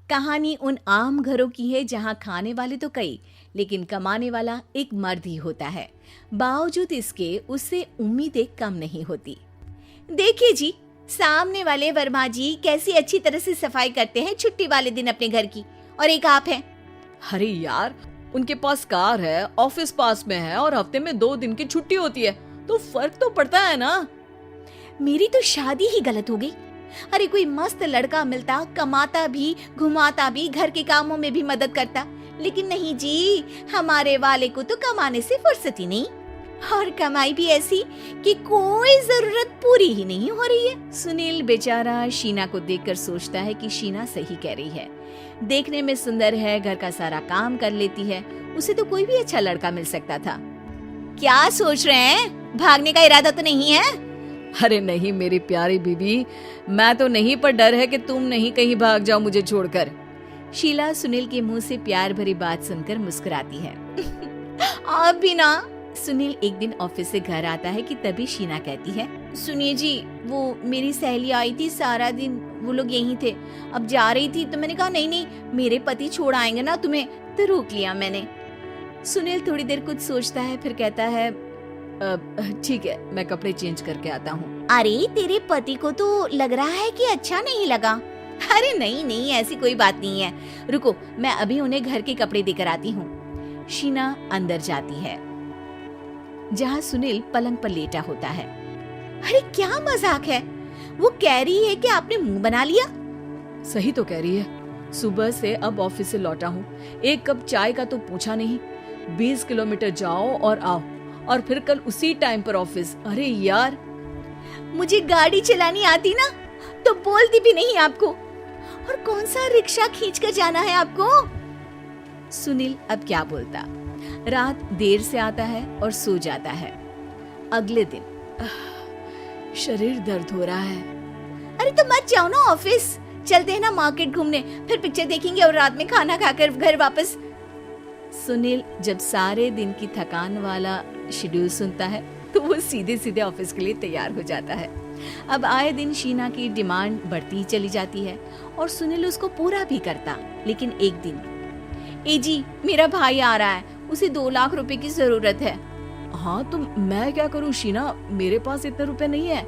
कहानी उन आम घरों की है जहां खाने वाले तो कई, लेकिन कमाने वाला एक मर्द ही होता है। बावजूद इसके उससे उम्मीदें कम नहीं होती। देखिए जी, सामने वाले वर्मा जी कैसी अच्छी तरह से सफाई करते हैं छुट्टी वाले दिन अपने घर की, और एक आप हैं। अरे यार, उनके पास कार है, ऑफिस पास में है और हफ्ते में 2 दिन की छुट्टी होती है, तो फर्क तो पड़ता है ना। मेरी तो शादी ही गलत हो गई। अरे कोई मस्त लड़का मिलता, कमाता भी, घुमाता भी, घर के कामों में भी मदद करता, लेकिन नहीं जी, हमारे वाले को तो कमाने से फुर्सत ही नहीं, और कमाई भी ऐसी कि कोई जरूरत पूरी ही नहीं हो रही है। सुनील बेचारा शीना को देखकर सोचता है कि शीना सही कह रही है। देखने में सुंदर है, घर का सारा काम कर लेती है, उसे तो कोई भी अच्छा लड़का मिल सकता था। क्या सोच रहे हैं? भागने का इरादा तो नहीं है? अरे नहीं मेरी प्यारी बीबी, मैं तो नहीं, पर डर है कि तुम नहीं कहीं भाग जाओ मुझे छोड़कर। शीला सुनील के मुंह से प्यार भरी बात सुनकर मुस्कुराती है। आप भी ना। सुनील एक दिन ऑफिस से घर आता है कि तभी शीना कहती है, सुनिए जी, वो मेरी सहेली आई थी, सारा दिन वो लोग यहीं थे, अब जा रही थी तो मैंने कहा नहीं नहीं, मेरे पति छोड़ आएंगे ना तुम्हें, तो रोक लिया मैंने। सुनील थोड़ी देर कुछ सोचता है, फिर कहता है, ठीक है, मैं कपड़े चेंज करके आता हूँ। अरे तेरे पति को तो लग रहा है कि अच्छा नहीं लगा। अरे नहीं नहीं, ऐसी कोई बात नहीं है, रुको मैं अभी उन्हें घर के कपड़े देकर आती हूँ। शीना अंदर जाती है जहाँ सुनील पलंग पर लेटा होता है। अरे क्या मजाक है, वो कह रही है कि आपने मुंह बना लिया। सही तो कह रही है, सुबह से अब ऑफिस से लौटा हूँ, एक कप चाय का तो पूछा नहीं, 20 किलोमीटर जाओ और आओ, और फिर कल उसी टाइम पर ऑफिस। अरे यार, मुझे गाड़ी चलानी आती ना तो बोलती भी नहीं आपको, और कौन सा रिक्शा खींच कर जाना है आपको। सुनील अब क्या बोलता। रात देर से आता है और सो जाता है। अगले दिन शरीर दर्द हो रहा है। अरे तो मत जाओ ना ऑफिस, चलते हैं ना मार्केट घूमने, फिर पिक्चर देखेंगे और रात में खाना खाकर घर वापस। सुनील जब सारे दिन की थकान वाला शेड्यूल सुनता है तो वो सीधे सीधे ऑफिस के लिए तैयार हो जाता है। अब आए दिन शीना की डिमांड बढ़ती ही चली जाती है और सुनील उसको पूरा भी करता, लेकिन एक दिन, ए जी मेरा भाई आ रहा है, उसे 2 लाख रुपए की जरूरत है। हाँ तो मैं क्या करूँ शीना, मेरे पास इतने रुपए नहीं है।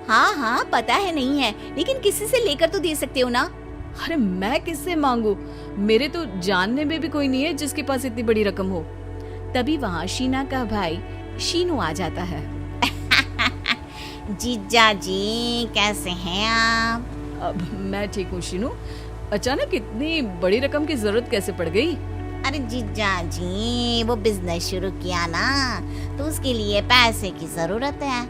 हाँ हाँ पता है नहीं है, लेकिन किसी से लेकर तो दे सकते हो ना। अरे मैं किससे मांगू, मेरे तो जानने में भी कोई नहीं है जिसके पास इतनी बड़ी रकम हो। तभी वहाँ शीना का भाई शीनू आ जाता है। जीजा जी कैसे हैं आप? अब मैं ठीक हूँ शीनू, अचानक इतनी बड़ी रकम की जरूरत कैसे पड़ गई? अरे जीजा जी, वो बिजनेस शुरू किया ना, तो उसके लिए पैसे की जरूरत है,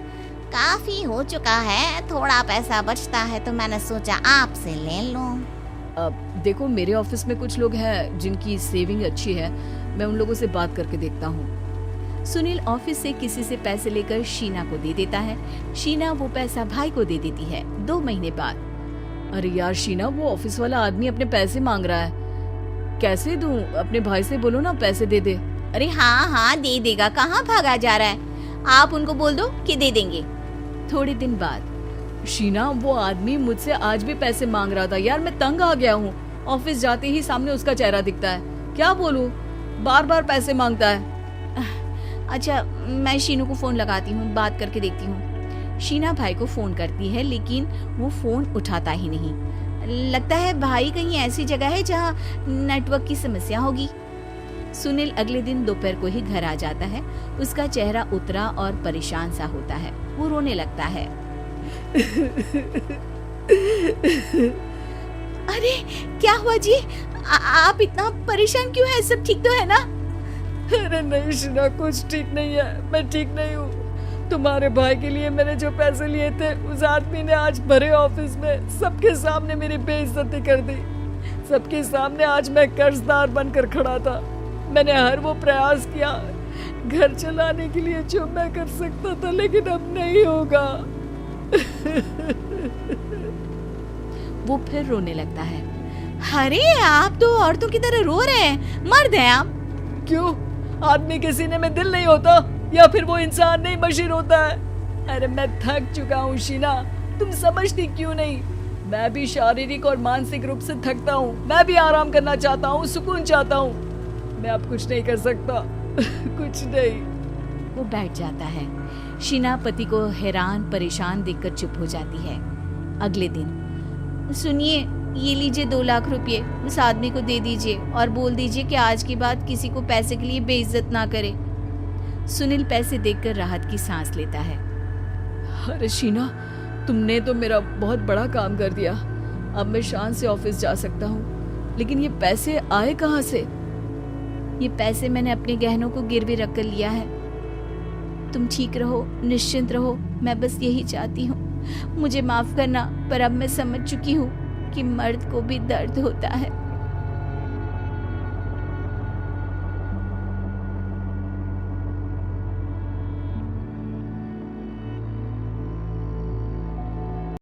काफी हो चुका है, थोड़ा पैसा बचता है तो मैंने सोचा आपसे ले लूं। अब देखो, मेरे ऑफिस में कुछ लोग हैं जिनकी सेविंग अच्छी है, मैं उन लोगों से बात करके देखता हूँ। सुनील ऑफिस से किसी से पैसे लेकर शीना को दे देता है। शीना वो पैसा भाई को दे देती है। 2 महीने बाद, अरे यार शीना, वो ऑफिस वाला आदमी अपने पैसे मांग रहा है, कैसे दूं? अपने भाई से बोलो ना पैसे दे दे। अरे हाँ हाँ दे देगा, कहाँ भागा जा रहा है, आप उनको बोल दो कि दे देंगे। थोड़े दिन बाद, शीना वो आदमी मुझसे आज भी पैसे मांग रहा था यार, मैं तंग आ गया हूँ, ऑफिस जाते ही सामने उसका चेहरा दिखता है, क्या बोलूं, बार बार पैसे मांगता है। अच्छा मैं शीनू को फोन लगाती हूँ, बात करके देखती हूँ। शीना भाई को फोन करती है, लेकिन वो फोन उठाता ही नहीं। लगता है भाई कहीं ऐसी जगह है जहाँ नेटवर्क की समस्या होगी। सुनील अगले दिन दोपहर को ही घर आ जाता है। उसका चेहरा उतरा और परेशान सा होता है, वो रोने लगता है। अरे क्या हुआ जी, आप इतना परेशान क्यों हैं? सब ठीक तो है ना? अरे नहीं शीना, कुछ ठीक नहीं है, मैं ठीक नहीं हूँ। तुम्हारे भाई के लिए मैंने जो पैसे लिए थे, उस आदमी ने आज भरे ऑफिस में सबके सामने मेरी बेइज्जती कर दी। सबके सामने आज मैं कर्जदार बनकर खड़ा था। मैंने हर वो प्रयास किया घर चलाने के लिए जो मैं कर सकता था, लेकिन अब नहीं होगा। वो फिर रोने लगता है। अरे आप तो औरतों की तरह रो रहे हैं, मर्द हैं आप। क्यों, आदमी के सीने में दिल नहीं होता, या फिर वो इंसान नहीं मशीन होता है? अरे मैं थक चुका हूँ शीना, तुम समझती क्यों नहीं? मैं भी शारीरिक और मानसिक रूप से थकता हूँ, मैं भी आराम करना चाहता हूँ, सुकून चाहता हूँ। मैं अब कुछ नहीं कर सकता। कुछ नहीं। वो बैठ जाता है। शीना पति को हैरान परेशान देखकर चुप हो जाती है। अगले दिन, सुनिए, ये लीजिए 2 लाख रुपए, उस आदमी को दे दीजिए और बोल दीजिए कि आज के बाद किसी को पैसे के लिए बेइज्जत ना करे। सुनील पैसे देखकर राहत की सांस लेता है। अरे शीना, तुमने तो मेरा बहुत बड़ा काम कर दिया। अब मैं शान से ऑफिस जा सकता हूँ। लेकिन ये पैसे आए कहाँ से? ये पैसे मैंने अपने गहनों को गिरवी रख कर लिया है। तुम ठीक रहो, निश्चिंत रहो, मैं बस यही चाहती हूँ। मुझे माफ करना, पर अब मैं समझ चुकी हूँ कि मर्द को भी दर्द होता है।